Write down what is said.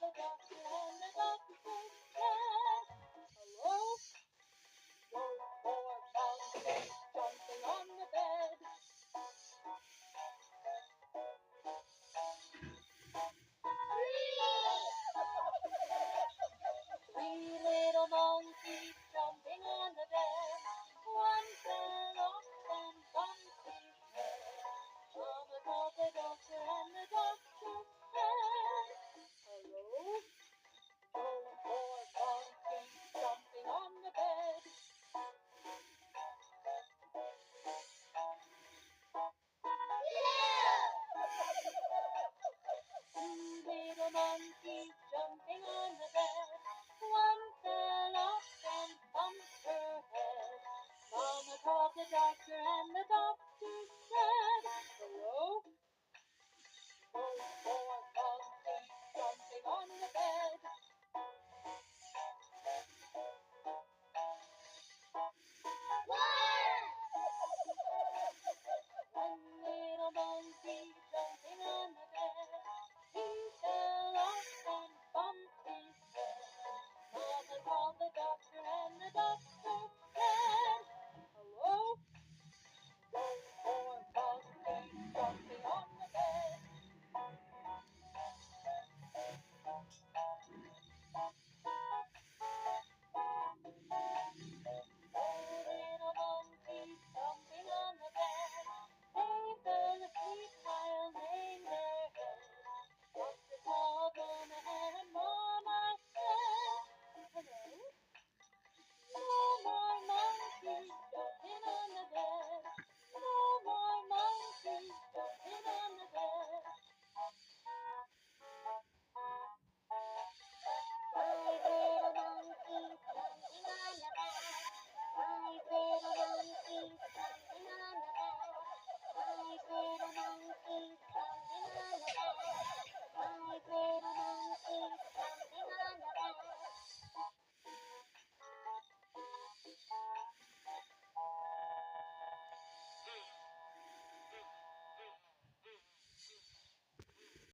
the doctor, and the doctor said, yes. Hello? No more monkeys jumping on the bed. Three little monkeys jumping on the bed. One fell off and bumped his head. Mama called the doctor and the doctor said, hello? No more monkeys jumping on the bed. Yeah! Two little monkeys jumping